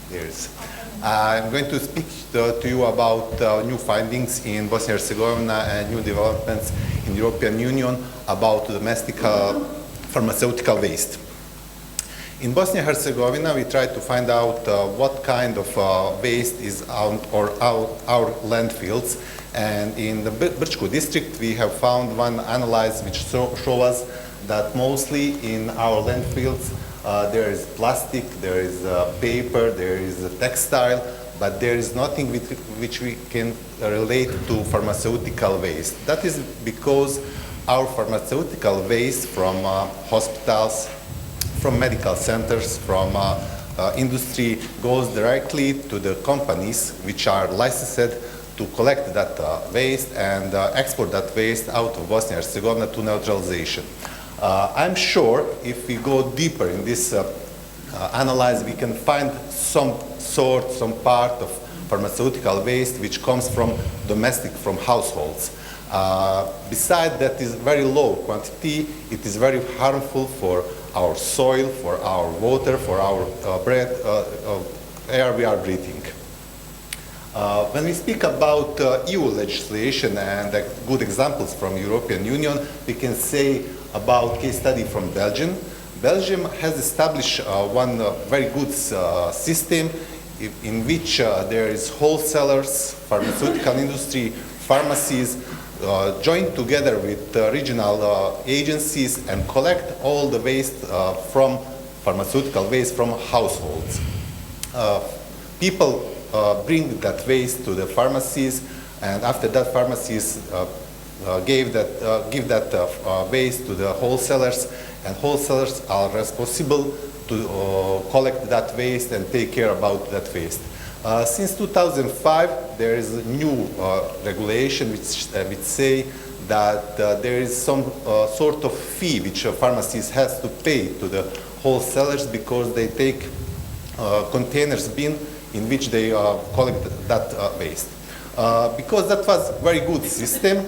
There's. I'm going to speak to you about new findings in Bosnia and Herzegovina and new developments in the European Union about domestic pharmaceutical waste. In Bosnia and Herzegovina, we tried to find out what kind of waste is on our landfills. And in the Brčko district, we have found one analysis which shows us that mostly in our landfills there is plastic, there is paper, there is textile, but there is nothing which we can relate to pharmaceutical waste. That is because our pharmaceutical waste from hospitals, from medical centers, from industry goes directly to the companies which are licensed to collect that waste and export that waste out of Bosnia and Herzegovina to neutralization. I'm sure if we go deeper in this analysis, we can find some part of pharmaceutical waste which comes from domestic, from households. Besides that is very low quantity, it is very harmful for our soil, for our water, for our air we are breathing. When we speak about EU legislation and good examples from European Union, we can say about case study from Belgium. Belgium has established one very good system in which there is wholesalers, pharmaceutical industry, pharmacies join together with regional agencies and collect all the waste from pharmaceutical waste from households. People bring that waste to the pharmacies, and after that pharmacies give that waste to the wholesalers, and wholesalers are responsible to collect that waste and take care about that waste. Since 2005, there is a new regulation which say that there is some sort of fee which pharmacies has to pay to the wholesalers because they take containers bin in which they collect that waste. Because that was a very good system,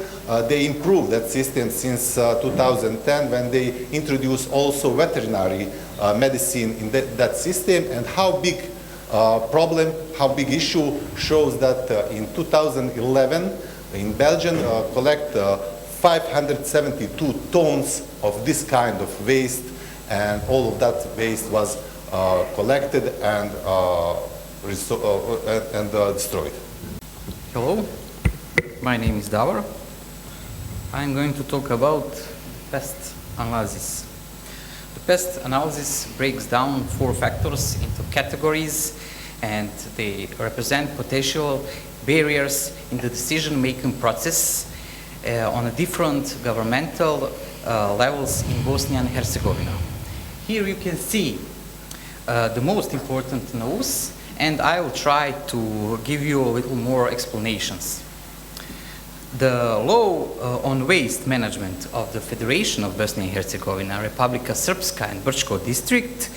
they improved that system since 2010 when they introduced also veterinary medicine in that system. And how big problem, how big issue shows that in 2011 in Belgium collect 572 tons of this kind of waste, and all of that waste was collected and destroyed. Hello, my name is Davor. I'm going to talk about pest analysis. The pest analysis breaks down 4 factors into categories, and they represent potential barriers in the decision-making process on a different governmental levels in Bosnia and Herzegovina. Here you can see the most important nodes, and I will try to give you a little more explanations. The law on waste management of the Federation of Bosnia and Herzegovina, Republika Srpska and Brčko district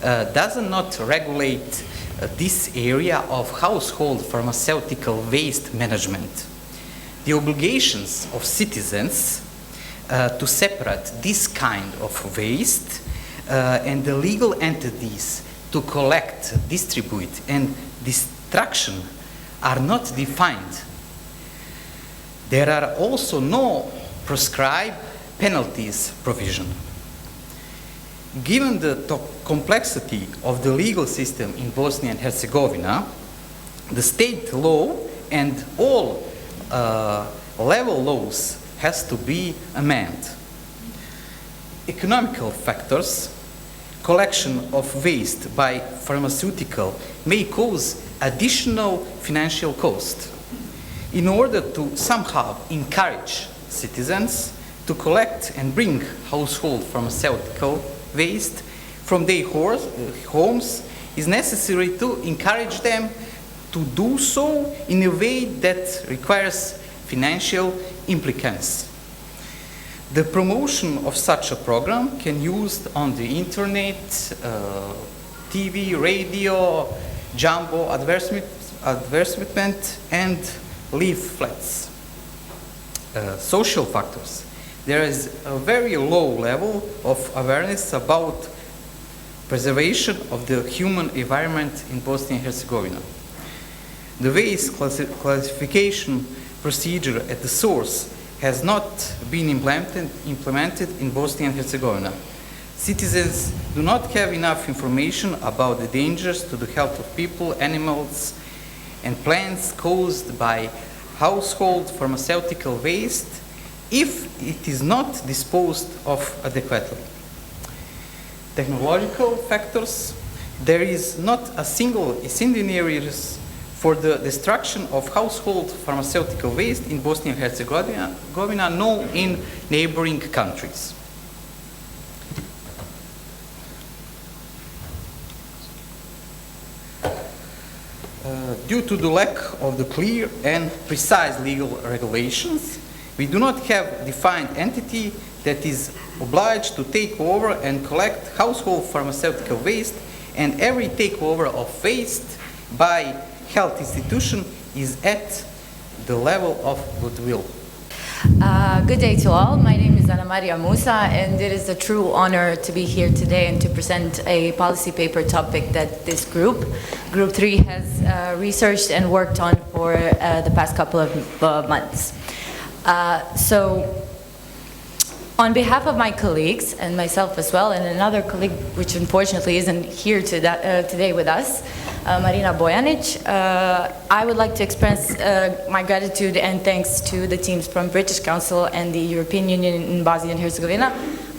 does not regulate this area of household pharmaceutical waste management. The obligations of citizens to separate this kind of waste and the legal entities to collect, distribute, and destruction are not defined. There are also no prescribed penalties provision. Given the complexity of the legal system in Bosnia and Herzegovina, the state law and all level laws has to be amended. Economical factors, collection of waste by pharmaceutical may cause additional financial cost. In order to somehow encourage citizens to collect and bring household pharmaceutical waste from their homes, is necessary to encourage them to do so in a way that requires financial implications. The promotion of such a program can be used on the internet, TV, radio, jumbo advertisement, and leaflets. Social factors. There is a very low level of awareness about preservation of the human environment in Bosnia and Herzegovina. The waste classification procedure at the source has not been implemented in Bosnia and Herzegovina. Citizens do not have enough information about the dangers to the health of people, animals, and plants caused by household pharmaceutical waste if it is not disposed of adequately. Technological factors. There is not a single incendiary for the destruction of household pharmaceutical waste in Bosnia and Herzegovina, nor in neighboring countries. Due to the lack of the clear and precise legal regulations, we do not have a defined entity that is obliged to take over and collect household pharmaceutical waste, and every takeover of waste by health institution is at the level of goodwill. Good day to all. My name is Ana Maria Musa, and it is a true honor to be here today and to present a policy paper topic that this group, Group 3, has researched and worked on for the past couple of months. On behalf of my colleagues and myself as well, and another colleague which unfortunately isn't here today with us, Marina Bojanic, I would like to express my gratitude and thanks to the teams from British Council and the European Union in Bosnia and Herzegovina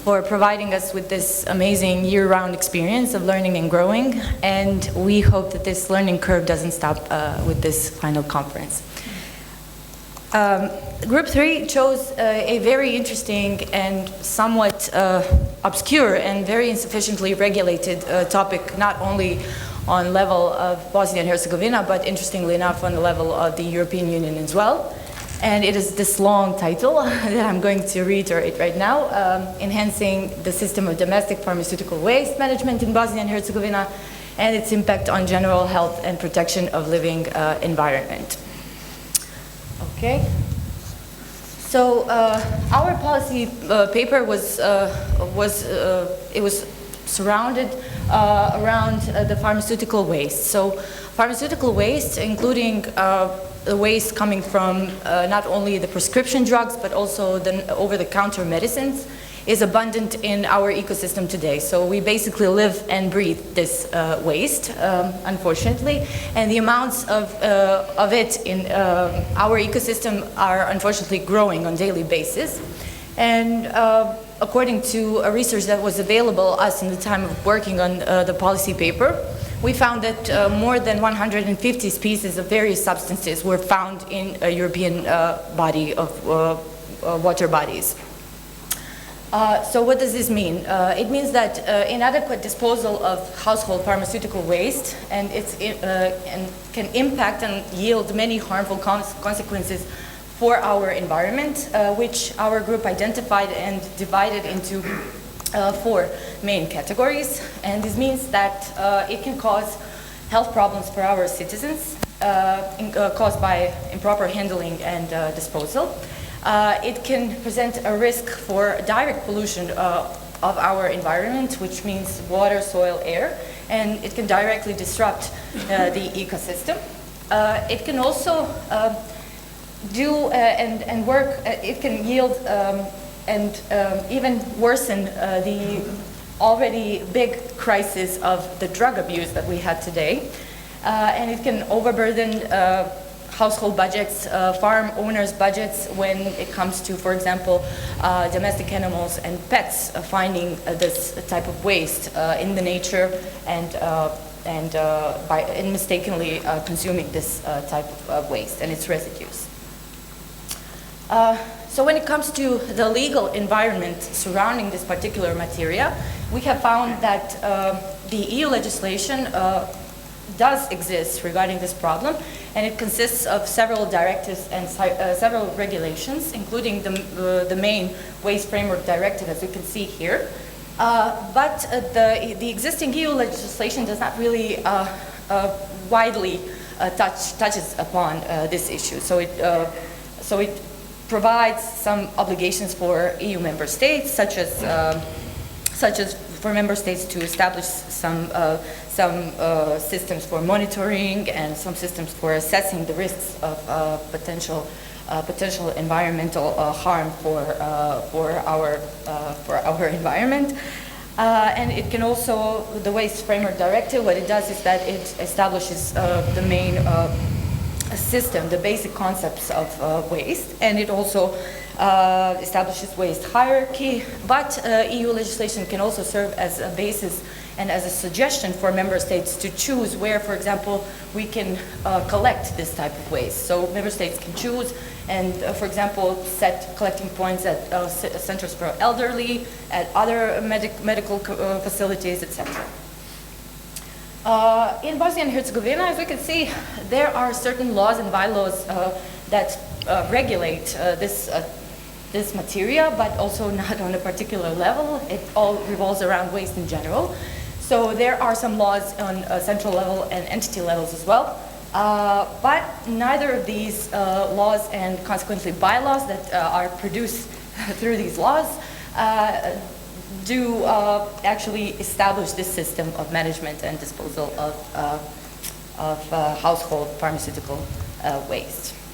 for providing us with this amazing year-round experience of learning and growing, and we hope that this learning curve doesn't stop with this final conference. Group 3 chose a very interesting and somewhat obscure and very insufficiently regulated topic, not only on level of Bosnia and Herzegovina, but interestingly enough on the level of the European Union as well. And it is this long title that I'm going to reiterate right now, Enhancing the System of Domestic Pharmaceutical Waste Management in Bosnia and Herzegovina and its impact on general health and protection of living environment. Okay. So our policy paper was surrounded around the pharmaceutical waste. So pharmaceutical waste, including the waste coming from not only the prescription drugs, but also the over-the-counter medicines, is abundant in our ecosystem today. So we basically live and breathe this waste, unfortunately, and the amounts of it in our ecosystem are unfortunately growing on a daily basis. And according to a research that was available us in the time of working on the policy paper, we found that more than 150 species of various substances were found in a European body of water bodies. So what does this mean? It means that inadequate disposal of household pharmaceutical waste and can impact and yield many harmful consequences for our environment, which our group identified and divided into 4 main categories. And this means that it can cause health problems for our citizens caused by improper handling and disposal. It can present a risk for direct pollution of our environment, which means water, soil, air, and it can directly disrupt the ecosystem. It can also it can yield and even worsen the already big crisis of the drug abuse that we had today. And it can overburden household budgets, farm owners' budgets when it comes to, for example, domestic animals and pets finding this type of waste in the nature and mistakenly consuming this type of waste and its residues. So when it comes to the legal environment surrounding this particular materia, we have found that the EU legislation does exist regarding this problem, and it consists of several directives and several regulations, including the main Waste Framework Directive, as you can see here. But the existing EU legislation does not really widely touches upon this issue. So it provides some obligations for EU member states, such as for member states to establish some systems for monitoring and some systems for assessing the risks of potential environmental harm for our environment. And it can also, the Waste Framework Directive, what it does is that it establishes the main system, the basic concepts of waste, and it also establishes waste hierarchy, but EU legislation can also serve as a basis and as a suggestion for member states to choose where, for example, we can collect this type of waste. So member states can choose and, for example, set collecting points at centers for elderly, at other medical facilities, etc. In Bosnia and Herzegovina, as we can see, there are certain laws and bylaws that regulate this materia, but also not on a particular level. It all revolves around waste in general. So there are some laws on central level and entity levels as well. But neither of these laws and consequently bylaws that are produced through these laws do actually establish this system of management and disposal of household pharmaceutical waste.